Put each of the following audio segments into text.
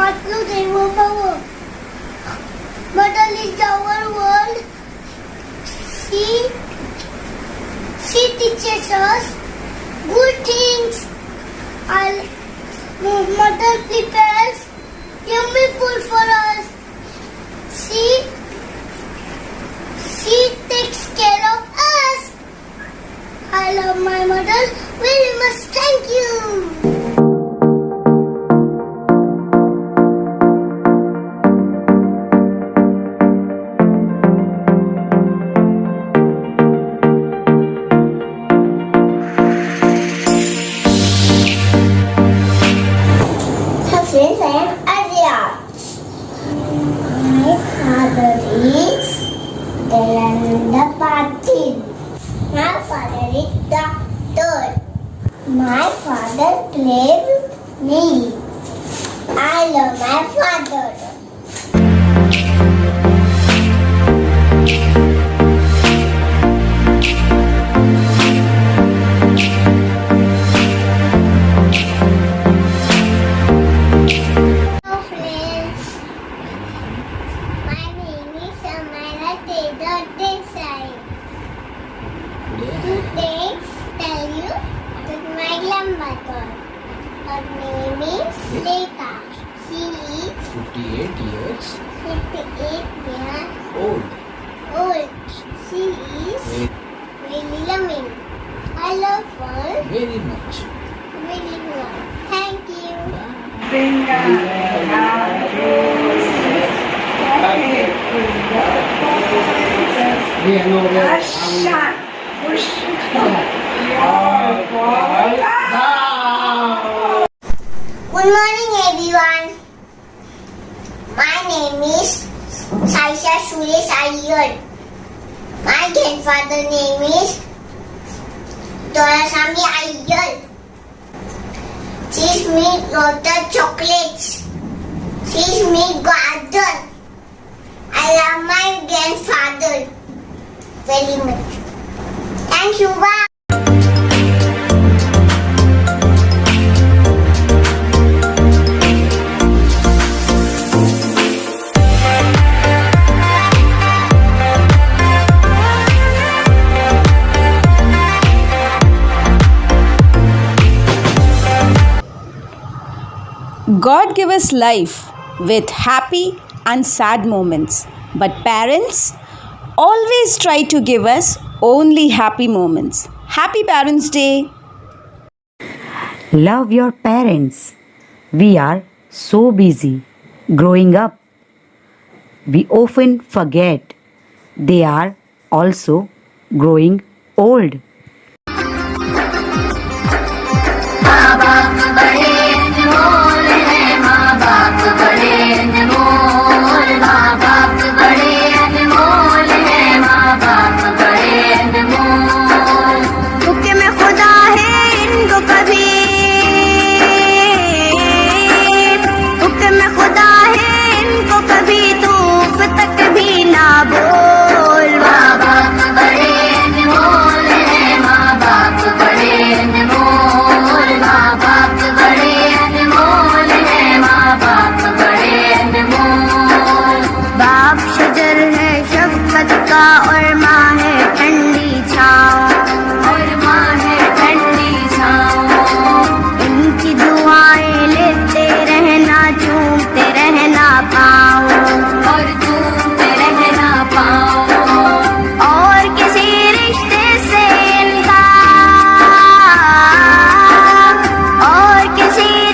Matrudevo Bhava. Mother is our world. She teaches us good things. Our mother prepares yummy food for us. She takes care of us. I love my mother very much. Thank you. Friends, I am Arya. My father is Dayananda Patil. My father is doctor. My father played with me. I love my father. Her name is Lekha. She is 58 years 58 years old. She is very loving. I love her Very much. very much. Thank you. Good morning, everyone. My name is Saisha Suresh Iyer. My grandfather's name is Dorasamy Iyer. She's made lot of chocolates. She's made garden. I love my grandfather very much. Thank you. Bye. God give us life with happy and sad moments, but parents always try to give us only happy moments. Happy Parents' Day! Love your parents. We are so busy growing up. We often forget they are also growing old. और माँ है ठंडी छाँव इनकी दुआएं लेते रहना चूमते रहना पाँव और किसी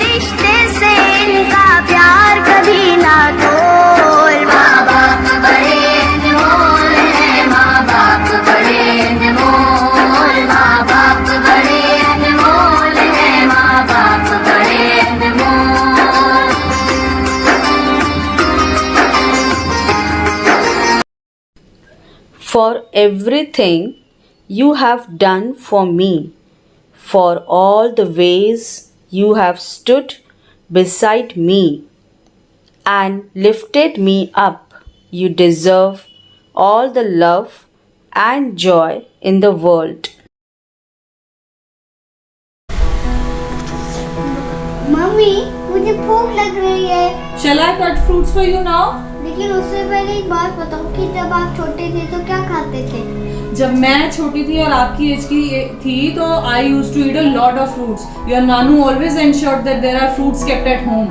रिश्ते से इनका प्यार कभी ना तोल। माँ बाप बड़े अनमोल है, माँ बाप बड़े अनमोल, माँ बाप बड़े अनमोल है, माँ बाप बड़े अनमोल। For everything you have done for me, for all the ways you have stood beside me and lifted me up, you deserve all the love and joy in the world. Mummy मुझे भूख लग रही है। Shall I cut fruits for you now? लेकिन उससे पहले एक बात बताओ कि जब आप छोटे थे तो क्या खाते थे? जब मैं छोटी थी और आपकी एज की थी तो I used to eat a lot of fruits. Your Nanu always ensured that there are fruits kept at home.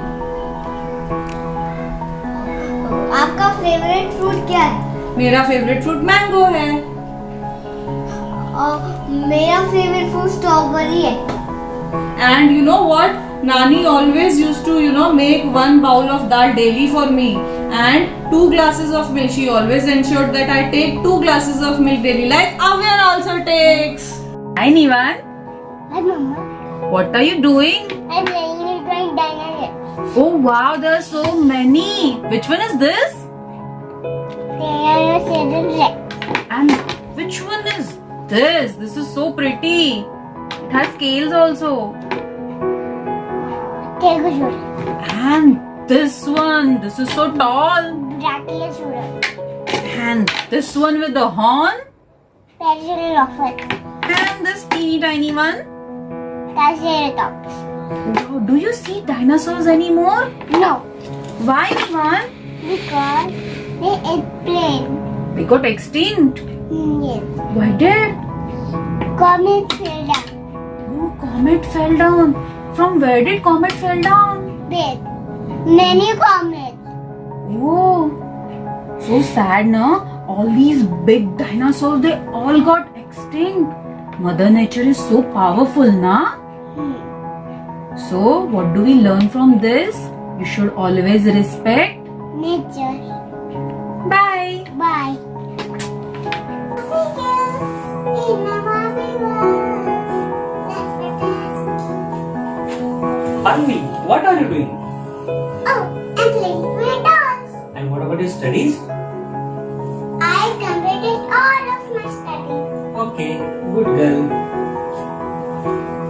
आपका फेवरेट फ्रूट क्या है? मेरा फेवरेट फ्रूट मैंगो है. और मेरा फेवरेट फ्रूट स्ट्रॉबेरी है। And you know what? Nani always used to, make one bowl of dal daily for me and 2 glasses of milk. She always ensured that I take 2 glasses of milk daily, like Avyan also takes. Hi Nivan, Hi Mama. what are you doing? I'm playing with drawing dinosaurs. Oh wow, there are so many. Which one is this? Dinosaurs red. And which one is this? This is so pretty. It has scales also. Stegosaurus. And this one, this is so tall. Brachiosaurus. And this one with the horn. Parasaurolophus. And this teeny tiny one. Triceratops. Wow, do you see dinosaurs anymore? No, Why Nivan? because they ate plane. They got extinct. Yes. Why did? Comet fell down. Oh, comet fell down. From where did comet fell down? Big. Many comets. Oh, so sad, no? All these big dinosaurs, they all got extinct. Mother Nature is so powerful, na? So, what do we learn from this? You should always respect. Nature. Bye. Bye. Anvi, what are you doing? Oh, I'm playing with my dolls. And what about your studies? I completed all of my studies. Okay, good girl.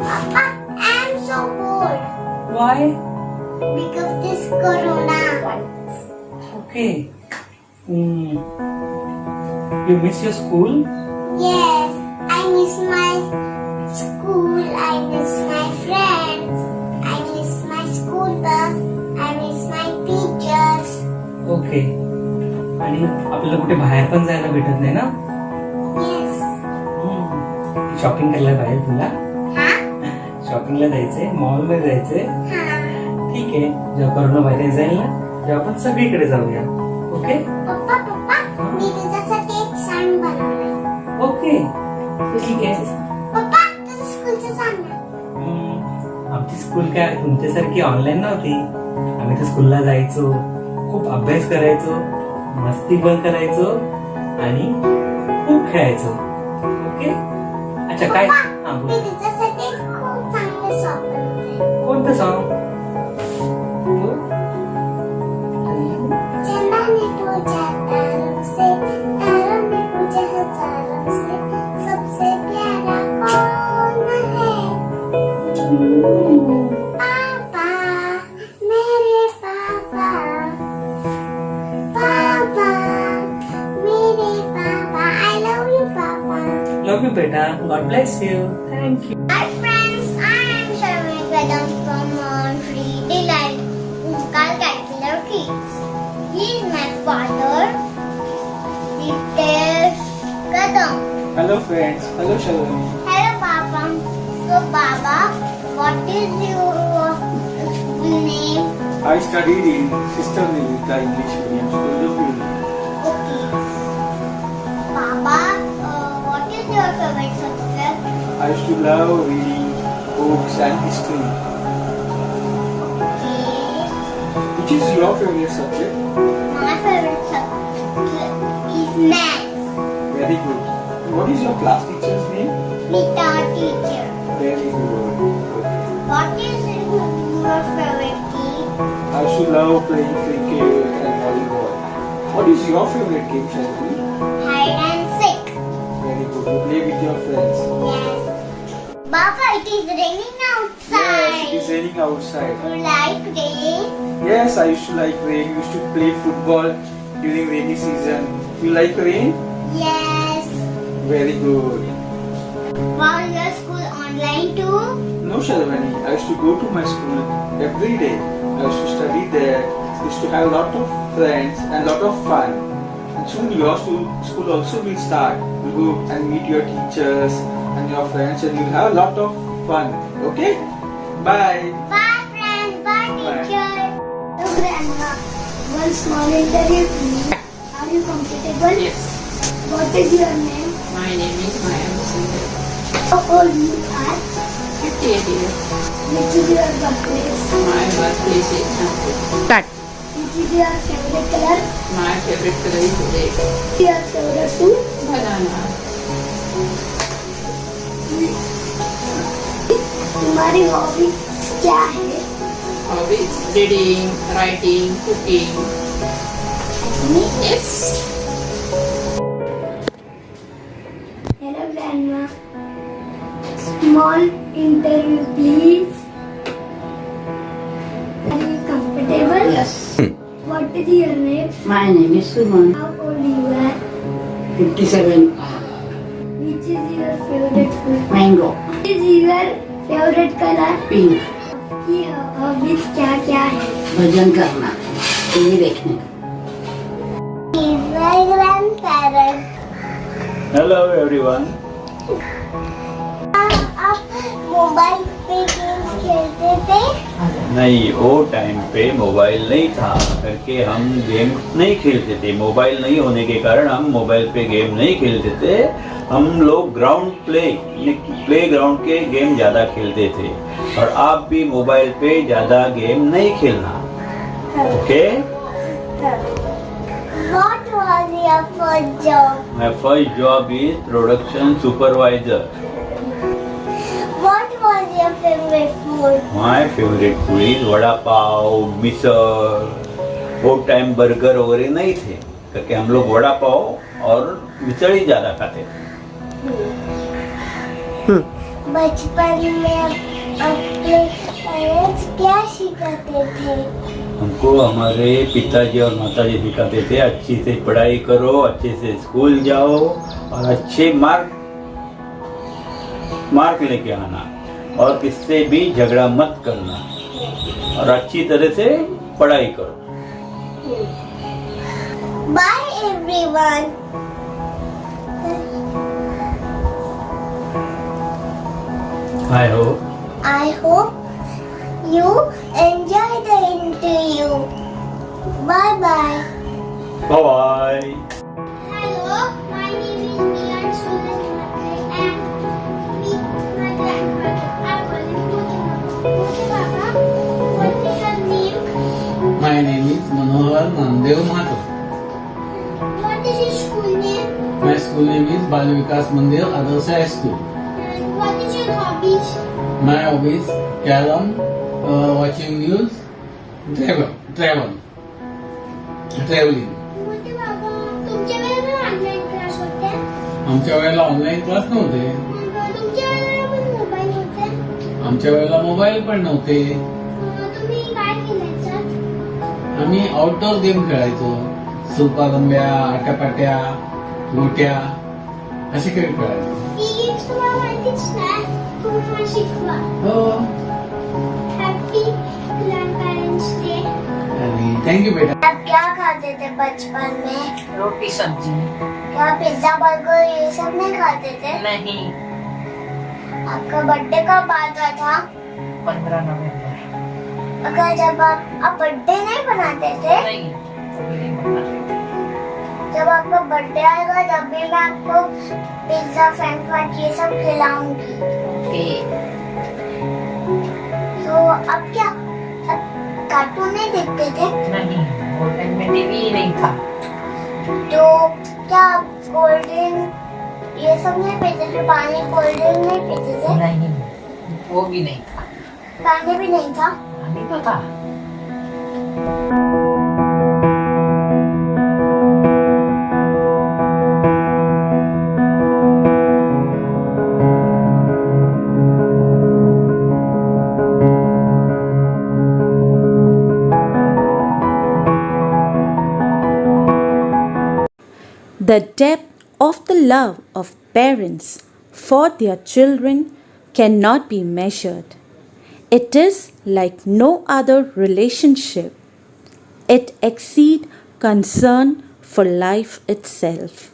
Papa, I'm so bored Why? because this corona. Okay. You miss your school? Yes, I miss my school. I miss my friends. I miss my school bus. I miss my teachers. Okay. आणि आपल्याला कुठे बाहेर पण जायला भेटत नाही ना? Yes. Shopping करायला बाहेर तुला? Huh? शॉपिंगला जायचंय, मॉल मध्ये जायचंय. Huh? ठीक आहे. जेव्हा कोरोना व्हायरस जाईल ना, तेव्हा आपण सगळीकडे जाऊया. ओके? पप्पा, मी तुझ्यासाठी एक सण बनवलंय. ओके. ठीक आहे. पप्पा, तुझं स्कूलचं सांग ना. आमची स्कूल काय तुमच्यासारखी ऑनलाईन नव्हती. आम्ही तर स्कूलला जायचो, खूप अभ्यास करायचो, मस्ती पण करायचो आणि खूप खेळायचो. ओके. अच्छा काय? पप्पा, हा, मी बोल. तुझ्यासाठी एक खूप चांगलं सॉन्ग बनवलंय. कोणतं सॉन्ग? चंदाने तुझ्या तारों से, तारों में तुझे हजारों से, सबसे प्यारा कौन है? पापा, मेरे पापा, पापा, मेरे पापा. I love you, पापा. लव यू बेटा. God bless you. Thank you. Hi friends, I am Sharmini Kadam from Free Delight Uskal Calculator Kids. He is my father, Ritesh Kadam. Hello friends, hello Shalini. Hello Papa. So Baba, what is your school name? I studied in Sister Nivita English Medium School, Dublin. Okay. Baba, what is your favorite subject? I used to love reading books and history. Okay. Which is your favorite subject? My favorite subject is maths. Very good. What is your class teacher's name? Nita teacher. Very good. Okay. What is your favorite game? I used to love playing cricket and volleyball. What is your favorite game, Shalini? Hide and seek. Very good. You play with your friends. Yes. Baba, it is raining outside. Yes, it is raining outside. You like rain? Yes, I used to like rain. We used to play football during rainy season. You like rain? Yes. Very good. Was your school online too? No, Shalvani. I used to go to my school every day. I used to study there. Used to have a lot of friends and lot of fun. And soon your school also will start. You go and meet your teachers and your friends, and you'll have a lot of fun. Okay? Bye. Bye, friends. Bye, Bye. teacher. Hello, Grandma. One small interview, please. Are you comfortable? Yes, What is your name? my name is Maya Sundar. How old you are? 58 years. Which is your birthplace? My birthplace is Nagpur. Which is your favorite color? My favorite color is red. Your favorite food? Banana. तुम्हारी hobby क्या है? Hobbies: reading, writing, cooking. Yes. Hello, Grandma. Small interview, please. Are you comfortable? Yes. What is your name? My name is Suman. How old you are? 57. Which is your favorite food? Mango. What is your favorite color? Pink. आपकी hobbies क्या क्या है? भजन करना, TV देखने. He's my grandparent. Hello everyone. आप mobile पे games खेलते थे? नहीं, वो टाइम पे मोबाइल नहीं था करके हम गेम नहीं खेलते थे. मोबाइल नहीं होने के कारण हम मोबाइल पे गेम नहीं खेलते थे. हम लोग प्ले ग्राउंड के गेम ज़्यादा खेलते थे. और आप भी मोबाइल पे ज़्यादा गेम नहीं खेलना. Okay? What was your first job? My first job is production supervisor. What was your favorite food? My favourite food is vada pav, misal. वो टाइम बर्गर वगैरह नहीं थे करके हम लोग वड़ा पाव और मिसल ही ज़्यादा खाते थे. बचपन में अपने पेरेंट्स क्या सिखाते थे? हमको हमारे पिताजी और माताजी सिखाते थे अच्छी से पढ़ाई करो, अच्छे से स्कूल जाओ और अच्छे मार्क लेके आना और किससे भी झगड़ा मत करना और अच्छी तरह से पढ़ाई करो. Bye everyone. I hope you enjoy the interview. Bye bye. Bye. Hello, my name is Milan Suman and my grandfather. I call him Mochi Baba. What is your name? My name is Manohar Namdev Mathur. What is your school name? My school name is Bal Vikas Mandir Adarsh High School. And what is your hobbies? My hobbies: carom, watching news, traveling. मोठे बाबा, तुमच्या वेळेला online class होते? आमच्या वेळेला online class नव्हते. मग तुमच्या वेळेला पण मोबाईल होते? आमच्या वेळेला मोबाईल पण नव्हते. तुम्ही काय खेळायचं? आम्ही आउटडोर गेम खेळायचो. सुपारंब्या, आट्यापाट्या, गोट्या असे खेळ खेळायचो. ही गेम्स तुम्हाला माहितीच नाही? तुम्ही मला शिकवा. हो. Happy grandparents day. थँक्यू बेटा. आप क्या खाते थे बचपन में? रोटी सब्जी. क्या पिज्जा बर्गर ये सब नहीं खाते थे? नहीं. आपका बर्थडे कब आता था? 15 नवंबर. अगर जब आप बर्थडे नहीं बनाते थे? नहीं, कभी नहीं बनाते. जब आपका बर्थडे आएगा तब भी मैं आपको पिज्जा फ्रेंच फ्राइज ये सब खिलाऊंगी. ओके. तो अब क्या अब कार्टून नहीं देखते थे? नहीं, वो टाइम में टीवी ही नहीं था. तो क्या आप कोल्ड ड्रिंक ये सब नहीं पीते थे? पानी कोल्ड ड्रिंक नहीं पीते थे? नहीं, वो भी नहीं था. पानी भी नहीं था? पानी तो था. The depth of the love of parents for their children cannot be measured. It is like no other relationship. It exceeds concern for life itself.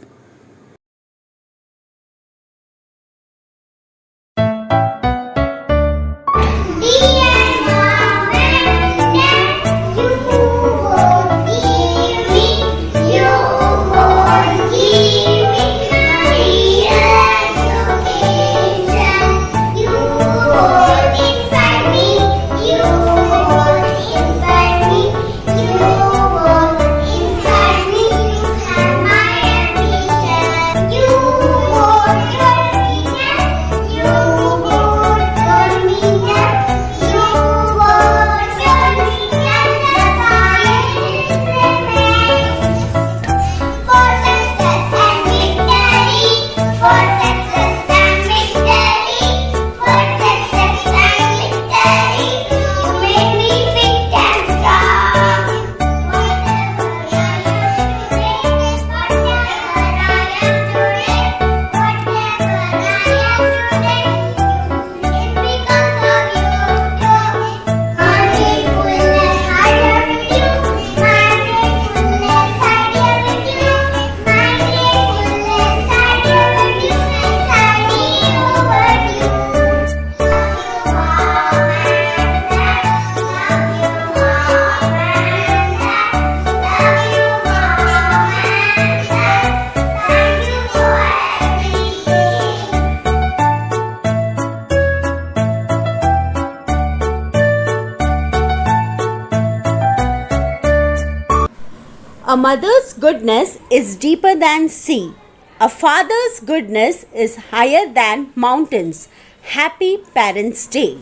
A mother's goodness is deeper than sea. A father's goodness is higher than mountains. Happy Parents' Day.